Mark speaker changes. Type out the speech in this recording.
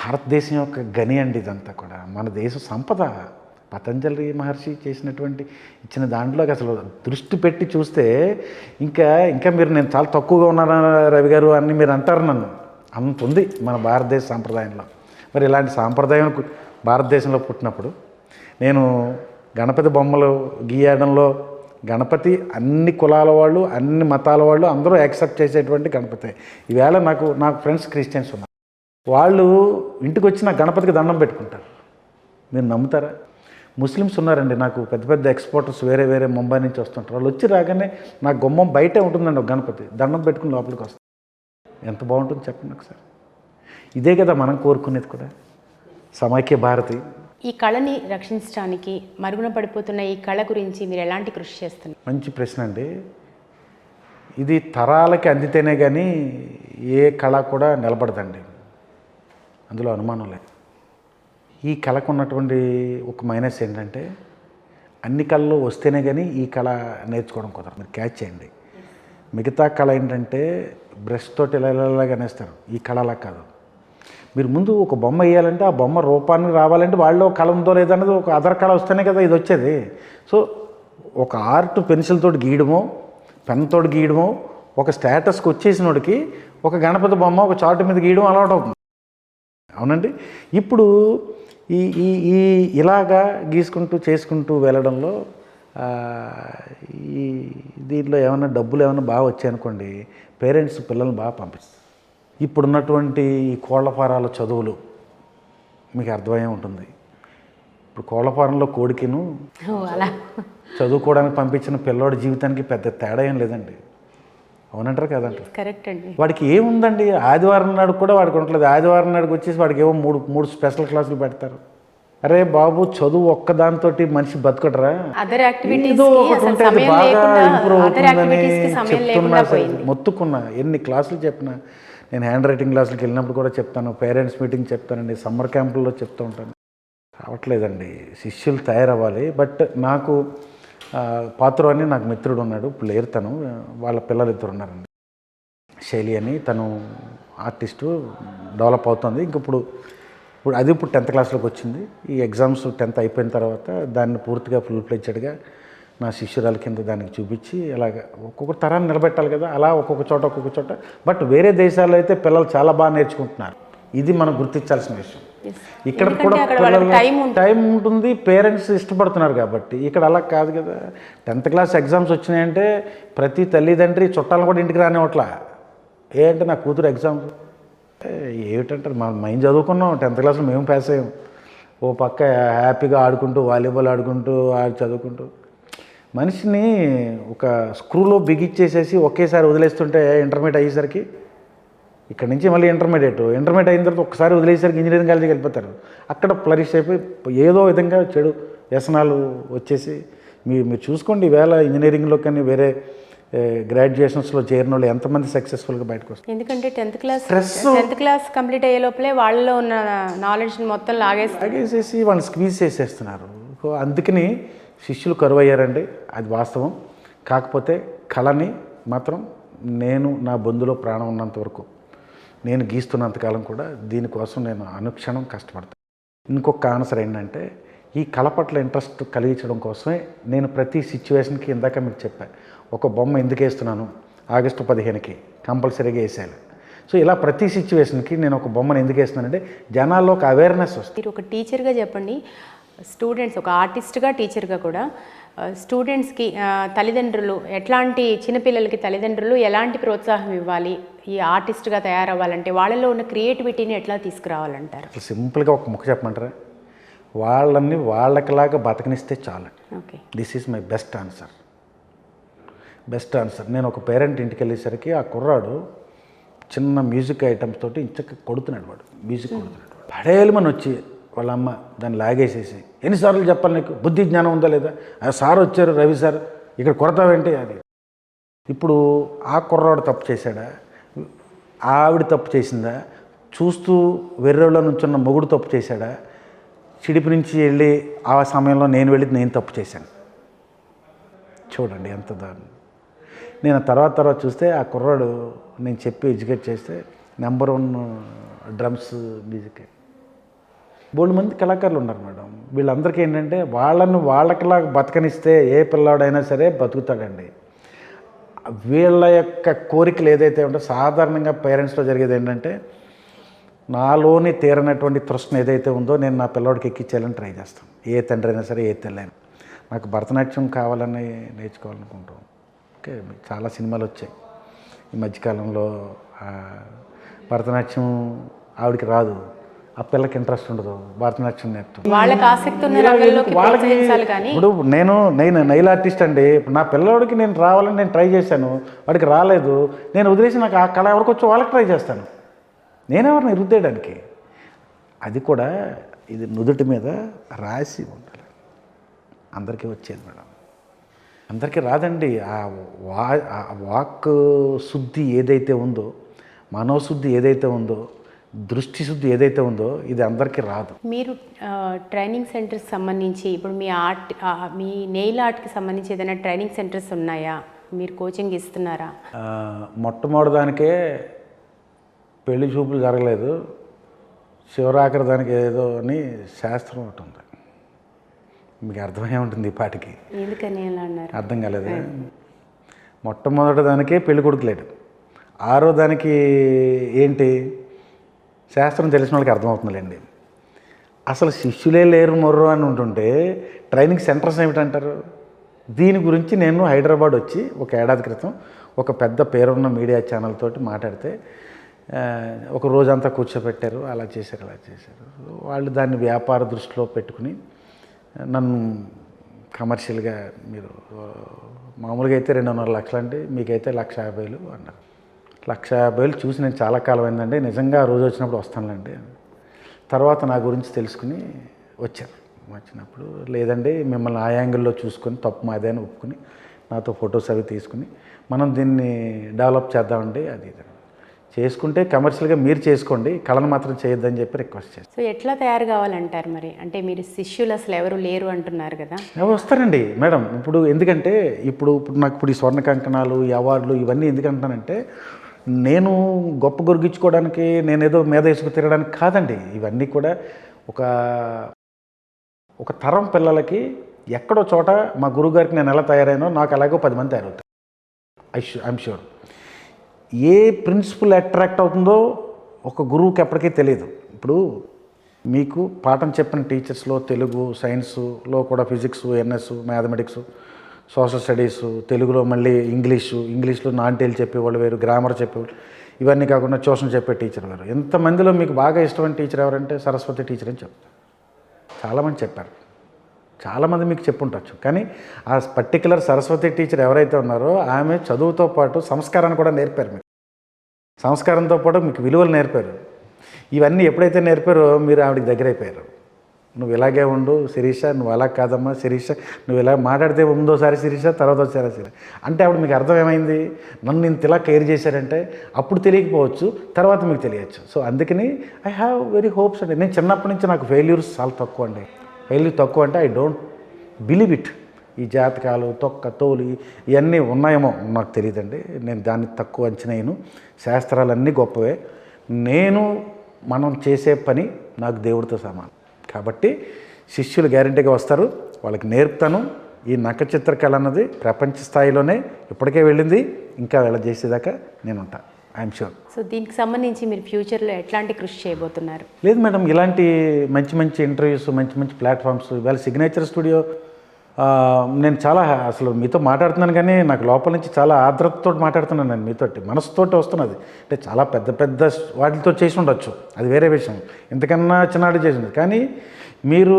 Speaker 1: భారతదేశం యొక్క గని అండి ఇదంతా కూడా. మన దేశ సంపద. పతంజలి మహర్షి చేసినటువంటి ఇచ్చిన దాంట్లోకి అసలు దృష్టి పెట్టి చూస్తే ఇంకా ఇంకా మీరు నేను చాలా తక్కువగా ఉన్నాను రవి గారు అని మీరు అంటారు నన్ను. అంత ఉంది మన భారతదేశ సాంప్రదాయంలో. మరి ఇలాంటి సాంప్రదాయం భారతదేశంలో పుట్టినప్పుడు నేను గణపతి బొమ్మలు గీయడంలో గణపతి అన్ని కులాల వాళ్ళు, అన్ని మతాల వాళ్ళు అందరూ యాక్సెప్ట్ చేసేటువంటి గణపతి. ఈవేళ నాకు ఫ్రెండ్స్ క్రిస్టియన్స్ ఉన్నారు. వాళ్ళు ఇంటికి వచ్చి నాకు గణపతికి దండం పెట్టుకుంటారు. మీరు నమ్ముతారా? ముస్లిమ్స్ ఉన్నారండి, నాకు పెద్ద పెద్ద ఎక్స్పోర్టర్స్ వేరే ముంబై నుంచి వస్తుంటారు. వాళ్ళు వచ్చి రాగానే నా గుమ్మం బయటే ఉంటుందండి ఒక గణపతి, దండం పెట్టుకుని లోపలికి వస్తారు. ఎంత బాగుంటుంది చెప్పండి ఒకసారి. ఇదే కదా మనం కోరుకునేది కూడా, సమైక్య భారతి.
Speaker 2: ఈ కళని రక్షించడానికి మరుగున పడిపోతున్న ఈ కళ గురించి మీరు ఎలాంటి కృషి చేస్తున్నారు?
Speaker 1: మంచి ప్రశ్న అండి. ఇది తరాలకి అందితేనే కానీ ఏ కళ కూడా నిలబడదండి, అందులో అనుమానం లేదు. ఈ కళకు ఉన్నటువంటి ఒక మైనస్ ఏంటంటే అన్ని కళలు వస్తేనే కానీ ఈ కళ నేర్చుకోవడం కుదరదు. మీరు క్యాచ్ చేయండి. మిగతా కళ ఏంటంటే బ్రష్ తోటి ఇలాగా అనేస్తారు. ఈ కళ అలా కాదు. మీరు ముందు ఒక బొమ్మ వేయాలంటే ఆ బొమ్మ రూపాన్ని రావాలంటే వాళ్ళు కళ ఉందో లేదన్నది ఒక అదర్ కళ వస్తేనే కదా ఇది వచ్చేది. సో ఒక ఆర్ట్ పెన్సిల్ తోటి గీయడమో పెన్ తోటి గీయడమో ఒక స్టేటస్కి వచ్చేసినోడికి ఒక గణపతి బొమ్మ ఒక చార్ట్ మీద గీయడం అలవాటు అవుతుంది. అవునండి. ఇప్పుడు ఈ ఈ ఈ ఇలాగా గీసుకుంటూ చేసుకుంటూ వెళ్ళడంలో ఈ దీంట్లో ఏమైనా డబ్బులు ఏమైనా బాగా వచ్చాయనుకోండి, పేరెంట్స్ పిల్లల్ని బాగా పంపిస్తారు. ఇప్పుడున్నటువంటి ఈ కోళ్ల ఫారాల చదువులు మీకు అర్థమయ్యే ఉంటుంది. ఇప్పుడు కోళ్ల ఫారంలో కోడికిను
Speaker 2: అలా
Speaker 1: చదువుకోవడానికి పంపించిన పిల్లోడి జీవితానికి పెద్ద తేడా ఏం లేదండి. అవునంటారు కదంటారు?
Speaker 2: కరెక్ట్ అండి.
Speaker 1: వాడికి ఏముందండి, ఆదివారం నాడు కూడా వాడికి ఉండట్లేదు. ఆదివారం నాడుకి వచ్చేసి వాడికి ఏవో మూడు స్పెషల్ క్లాసులు పెడతారు. అరే బాబు, చదువు ఒక్కదాంతో మనిషి బతకడరా, ఏదో ఒకటి ఉంటుంది బాగా ఇంప్రూవ్ అవుతుందని చెప్తున్నా. మొత్తుకున్నా ఎన్ని క్లాసులు చెప్పినా. నేను హ్యాండ్ రైటింగ్ క్లాసులకు వెళ్ళినప్పుడు కూడా చెప్తాను, పేరెంట్స్ మీటింగ్ చెప్తానండి, సమ్మర్ క్యాంపుల్లో చెప్తూ ఉంటాను. రావట్లేదండి, శిష్యులు తయారవ్వాలి. బట్ నాకు పాత్ర అని నాకు మిత్రుడు ఉన్నాడు, ఇప్పుడు లేరు తను, వాళ్ళ పిల్లలు ఇద్దరు ఉన్నారండి. శైలి అని తను ఆర్టిస్టు, డెవలప్ అవుతుంది. ఇప్పుడు 10th క్లాస్లోకి వచ్చింది. ఈ ఎగ్జామ్స్ 10th అయిపోయిన తర్వాత దాన్ని పూర్తిగా ఫుల్ ఫ్లెడ్జ్డ్గా నా శిష్యురాల కింద దానికి చూపించి అలాగ ఒక్కొక్క తరాన్ని నిలబెట్టాలి కదా, అలా ఒక్కొక్క చోట. బట్ వేరే దేశాల్లో అయితే పిల్లలు చాలా బాగా నేర్చుకుంటున్నారు. ఇది మనం గుర్తించాల్సిన విషయం. ఇక్కడ కూడా టైం ఉంటుంది, పేరెంట్స్ ఇష్టపడుతున్నారు కాబట్టి. ఇక్కడ అలా కాదు కదా. 10th క్లాస్ ఎగ్జామ్స్ వచ్చినాయంటే ప్రతి తల్లిదండ్రి చుట్టాలను కూడా ఇంటికి రానివ్వట్లా. ఏంటంటే నా కూతురు ఎగ్జామ్ ఏమిటంటారు, మేము చదువుకున్నాం 10th క్లాస్లో, మేము పాస్ అయ్యాం. ఓ పక్క హ్యాపీగా ఆడుకుంటూ వాలీబాల్ ఆడుకుంటూ చదువుకుంటూ మనిషిని ఒక స్క్రూలో బిగిచ్చేసేసి ఒకేసారి వదిలేస్తుంటే ఇంటర్మీడియట్ అయ్యేసరికి ఇక్కడ నుంచి మళ్ళీ ఇంటర్మీడియట్ అయిన తర్వాత ఒకసారి వదిలేసరికి ఇంజనీరింగ్ కాలేజీకి వెళ్ళిపోతారు. అక్కడ ఫ్లరిష్ అయిపోయి ఏదో విధంగా చెడు వ్యసనాలు వచ్చేసి మీరు చూసుకోండి. ఈవేళ ఇంజనీరింగ్లో కానీ వేరే గ్రాడ్యుయేషన్స్లో చేరిన వాళ్ళు ఎంతమంది సక్సెస్ఫుల్గా బయటకు వస్తారు?
Speaker 2: ఎందుకంటే 10th క్లాస్ కంప్లీట్ అయ్యే లోపలే వాళ్ళలో ఉన్న నాలెడ్జ్ని మొత్తం లాగేసేసి
Speaker 1: వాళ్ళు స్క్వీజ్ చేసేస్తున్నారు. అందుకని శిష్యులు కరువు అయ్యారండి, అది వాస్తవం. కాకపోతే కళని మాత్రం నేను నా బొందులో ప్రాణం ఉన్నంత వరకు, నేను గీస్తున్నంతకాలం కూడా దీనికోసం నేను అనుక్షణం కష్టపడతాను. ఇంకొక ఆన్సర్ ఏంటంటే ఈ కళ పట్ల ఇంట్రెస్ట్ కలిగించడం కోసమే నేను ప్రతి సిచ్యువేషన్కి, ఇందాక మీకు చెప్పాను, ఒక బొమ్మ ఎందుకు వేస్తున్నాను, ఆగస్టు 15కి కంపల్సరీగా వేసేయాలి. సో ఇలా ప్రతి సిచ్యువేషన్కి నేను ఒక బొమ్మను ఎందుకు వేస్తున్నానంటే జనాల్లో ఒక అవేర్నెస్ వస్తుంది.
Speaker 2: మీరు ఒక టీచర్గా చెప్పండి, స్టూడెంట్స్, ఒక ఆర్టిస్ట్గా టీచర్గా కూడా స్టూడెంట్స్కి తల్లిదండ్రులు ఎట్లాంటి, చిన్నపిల్లలకి తల్లిదండ్రులు ఎలాంటి ప్రోత్సాహం ఇవ్వాలి, ఈ ఆర్టిస్ట్గా తయారవ్వాలంటే వాళ్ళలో ఉన్న క్రియేటివిటీని ఎట్లా తీసుకురావాలంటారు?
Speaker 1: సింపుల్గా ఒక ముక్క చెప్పమంటారా, వాళ్ళని వాళ్ళకిలాగా బతకనిస్తే చాలు.
Speaker 2: Okay,
Speaker 1: this is my best answer. నేను ఒక పేరెంట్ ఇంటికి వెళ్ళేసరికి ఆ కుర్రాడు చిన్న మ్యూజిక్ ఐటమ్స్ తోటి ఇంచక్క కొడుతున్నాడు. వాడు మ్యూజిక్ కొడుతున్నాడు. పడేయమని వచ్చి వాళ్ళ అమ్మ దాన్ని లాగేసేసి, ఎన్నిసార్లు చెప్పాలి నీకు, బుద్ధి జ్ఞానం ఉందా లేదా, సార్ వచ్చారు రవి సార్ ఇక్కడ కొడతావేంటి అది. ఇప్పుడు ఆ కుర్రాడు తప్పు చేశాడా, ఆవిడ తప్పు చేసిందా, చూస్తూ వెర్రెలో నుంచున్న మొగుడు తప్పు చేశాడా, చిడిపి నుంచి వెళ్ళి ఆ సమయంలో నేను తప్పు చేశాను. చూడండి ఎంత దారుణం. నేను తర్వాత చూస్తే ఆ కుర్రాడు నేను చెప్పి ఎడ్యుకేట్ చేస్తే నెంబర్ 1 డ్రమ్స్ మ్యూజిక్. బోల్డ్ మంది కళాకారులు ఉన్నారు మేడం. వీళ్ళందరికీ ఏంటంటే వాళ్ళకిలా బతకనిస్తే ఏ పిల్లాడైనా సరే బతుకుతాడండి. వీళ్ళ యొక్క కోరికలు ఏదైతే ఉంటే సాధారణంగా పేరెంట్స్లో జరిగేది ఏంటంటే, నాలోని తీరనటువంటి తృష్ణ ఏదైతే ఉందో నేను నా పిల్లోడికి ఎక్కించాలని ట్రై చేస్తాను. ఏ తండ్రి అయినా సరే, ఏ తల్లి అయినా. నాకు భరతనాట్యం కావాలని నేర్చుకోవాలనుకుంటాం. ఓకే, చాలా సినిమాలు వచ్చాయి ఈ మధ్యకాలంలో. భరతనాట్యం ఆవిడకి రాదు, ఆ పిల్లకి ఇంట్రెస్ట్ ఉండదు భరతనాట్యం నేర్పుతాం.
Speaker 2: వాళ్ళకి ఆసక్తి ఉన్న రంగంలోకి ప్రోత్సహించాలి కానీ.
Speaker 1: ఇప్పుడు నేను నైల్ ఆర్టిస్ట్ అండి. ఇప్పుడు నా పిల్లవాడికి నేను రావాలని నేను ట్రై చేశాను, వాడికి రాలేదు, నేను వదిలేసి నాకు ఆ కళ ఎవరికి వచ్చి వాళ్ళకి ట్రై చేస్తాను. నేనెవరిని రుద్దేయడానికి? అది కూడా ఇది నుదుటి మీద రాసి ఉండాలి. అందరికీ వచ్చేది మేడం, అందరికీ రాదండి. ఆ వాక్ శుద్ధి ఏదైతే ఉందో, మనోశుద్ధి ఏదైతే ఉందో, దృష్టి శుద్ధి ఏదైతే ఉందో, ఇది అందరికీ రాదు.
Speaker 2: మీరు ట్రైనింగ్ సెంటర్స్ సంబంధించి ఇప్పుడు మీ నెయిల్ ఆర్ట్కి సంబంధించి ఏదైనా ట్రైనింగ్ సెంటర్స్ ఉన్నాయా? మీరు కోచింగ్ ఇస్తున్నారా?
Speaker 1: మొట్టమొదటిదానికే పెళ్లి చూపులు జరగలేదు, శివరాఖరి దానికి ఏదో అని శాస్త్రం ఒకటి ఉంది. మీకు అర్థమై ఉంటుంది ఈ పాటికి.
Speaker 2: ఎందుకని అలా అన్నారు?
Speaker 1: అర్థం కాలేదు. మొట్టమొదటి దానికే పెళ్లి కొడుకు లేడు, ఆరో దానికి ఏంటి శాస్త్రం తెలిసిన వాళ్ళకి అర్థమవుతుందిలేండి. అసలు శిష్యులే లేరు మొర్రు అని ఉంటుంటే ట్రైనింగ్ సెంటర్స్ ఏమిటంటారు? దీని గురించి నేను హైదరాబాద్ వచ్చి ఒక ఏడాది క్రితం ఒక పెద్ద పేరున్న మీడియా ఛానల్ తోటి మాట్లాడితే ఒక రోజంతా కూర్చోబెట్టారు, అలా చేశారు ఇలా చేశారు. వాళ్ళు దాన్ని వ్యాపార దృష్టిలో పెట్టుకుని నన్ను కమర్షియల్గా, మీరు మామూలుగా అయితే 2.5 లక్షలు అండి, మీకైతే 1,50,000 అన్నారు. 1,50,000 చూసి నేను చాలా కాలం అయిందండి, నిజంగా ఆ రోజు వచ్చినప్పుడు వస్తానులేండి. తర్వాత నా గురించి తెలుసుకుని వచ్చారు. వచ్చినప్పుడు లేదండి, మిమ్మల్ని ఆ యాంగిల్లో చూసుకొని తప్పు మాదే అని ఒప్పుకుని నాతో ఫొటోస్ అవి తీసుకుని మనం దీన్ని డెవలప్ చేద్దామండి, అది ఇది చేసుకుంటే కమర్షియల్గా మీరు చేసుకోండి, కళను మాత్రం చేయొద్దని చెప్పి రిక్వెస్ట్ చేస్తాను.
Speaker 2: సో ఎట్లా తయారు కావాలంటారు మరి? అంటే మీరు శిష్యులు అసలు ఎవరు లేరు అంటున్నారు కదా.
Speaker 1: వస్తారండి మేడం. ఇప్పుడు ఎందుకంటే ఇప్పుడు నాకు ఇప్పుడు ఈ స్వర్ణ కంకణాలు, ఈ అవార్డులు ఇవన్నీ ఎందుకంటానంటే, నేను గొప్ప గొరిగించుకోవడానికి, నేనేదో మీద వేసుకు తిరగడానికి కాదండి. ఇవన్నీ కూడా ఒక తరం పిల్లలకి ఎక్కడో చోట మా గురువుగారికి నేను ఎలా తయారైనో నాకు అలాగో 10 మంది తయారవుతారు. I'm sure. ఏ ప్రిన్సిపల్ అట్రాక్ట్ అవుతుందో ఒక గురువుకి ఎప్పటికీ తెలియదు. ఇప్పుడు మీకు పాఠం చెప్పిన టీచర్స్లో తెలుగు, సైన్స్లో కూడా physics, NS, mathematics, social studies, తెలుగులో మళ్ళీ ఇంగ్లీష్లో నాన్-టేల్ చెప్పేవాళ్ళు వేరు, గ్రామర్ చెప్పేవాళ్ళు, ఇవన్నీ కాకుండా ట్యూషన్ చెప్పే టీచర్ వేరు. ఎంతమందిలో మీకు బాగా ఇష్టమైన టీచర్ ఎవరంటే సరస్వతి టీచర్ అని చెప్తారు. చాలామంది చెప్పారు, చాలామంది మీకు చెప్పుంటచ్చు. కానీ ఆ పర్టికులర్ సరస్వతి టీచర్ ఎవరైతే ఉన్నారో ఆమె చదువుతో పాటు సంస్కారాన్ని కూడా నేర్పారు. మీకు సంస్కారంతో పాటు మీకు విలువలు నేర్పారు. ఇవన్నీ ఎప్పుడైతే నేర్పారో మీరు ఆవిడకి దగ్గర అయిపోయారు. నువ్వు ఇలాగే ఉండు శిరీష, నువ్వు అలా కాదమ్మా శిరీష, నువ్వు ఇలా మాట్లాడితే ముందోసారి శిరీష, తర్వాత ఒకసారి శిరీష అంటే అప్పుడు మీకు అర్థం ఏమైంది? నన్ను ఇంత ఇలా కేర్ చేశారంటే అప్పుడు తెలియకపోవచ్చు, తర్వాత మీకు తెలియచ్చు. సో అందుకని ఐ హ్యావ్ వెరీ హోప్స్ అండి. నేను చిన్నప్పటి నుంచి నాకు ఫెయిల్యూర్స్ చాలా తక్కువ అండి. ఫెయిల్యూర్ తక్కువ అంటే ఐ డోంట్ బిలీవ్ ఇట్. ఈ జాతకాలు, తొక్క, తోలు ఇవన్నీ ఉన్నాయేమో నాకు తెలియదండి. నేను దాన్ని తక్కువ అంచనాను. శాస్త్రాలన్నీ గొప్పవే. మనం చేసే పని నాకు దేవుడితో సమానం. కాబట్టి శిష్యులు గ్యారెంటీగా వస్తారు, వాళ్ళకి నేర్పుతాను. ఈ నఖచిత్ర కళ అన్నది ప్రపంచ స్థాయిలోనే ఇప్పటికే వెళ్ళింది, ఇంకా చేసేదాకా నేను ఉంటాను. I'm sure.
Speaker 2: సో దీనికి సంబంధించి మీరు ఫ్యూచర్లో ఎట్లాంటి కృషి చేయబోతున్నారు?
Speaker 1: లేదు మేడం, ఇలాంటి మంచి ఇంటర్వ్యూస్, మంచి ప్లాట్ఫామ్స్, ఇవాళ సిగ్నేచర్ స్టూడియో నేను చాలా అసలు మీతో మాట్లాడుతున్నాను కానీ నాకు లోపల నుంచి చాలా ఆర్ద్రతతో మాట్లాడుతున్నాను. నేను మీతోటి మనసుతోటి వస్తున్నది. అంటే చాలా పెద్ద వాటితో చేసి ఉండొచ్చు, అది వేరే విషయం. ఇంతకన్నా చిన్నవాడు చేసి ఉండదు. కానీ మీరు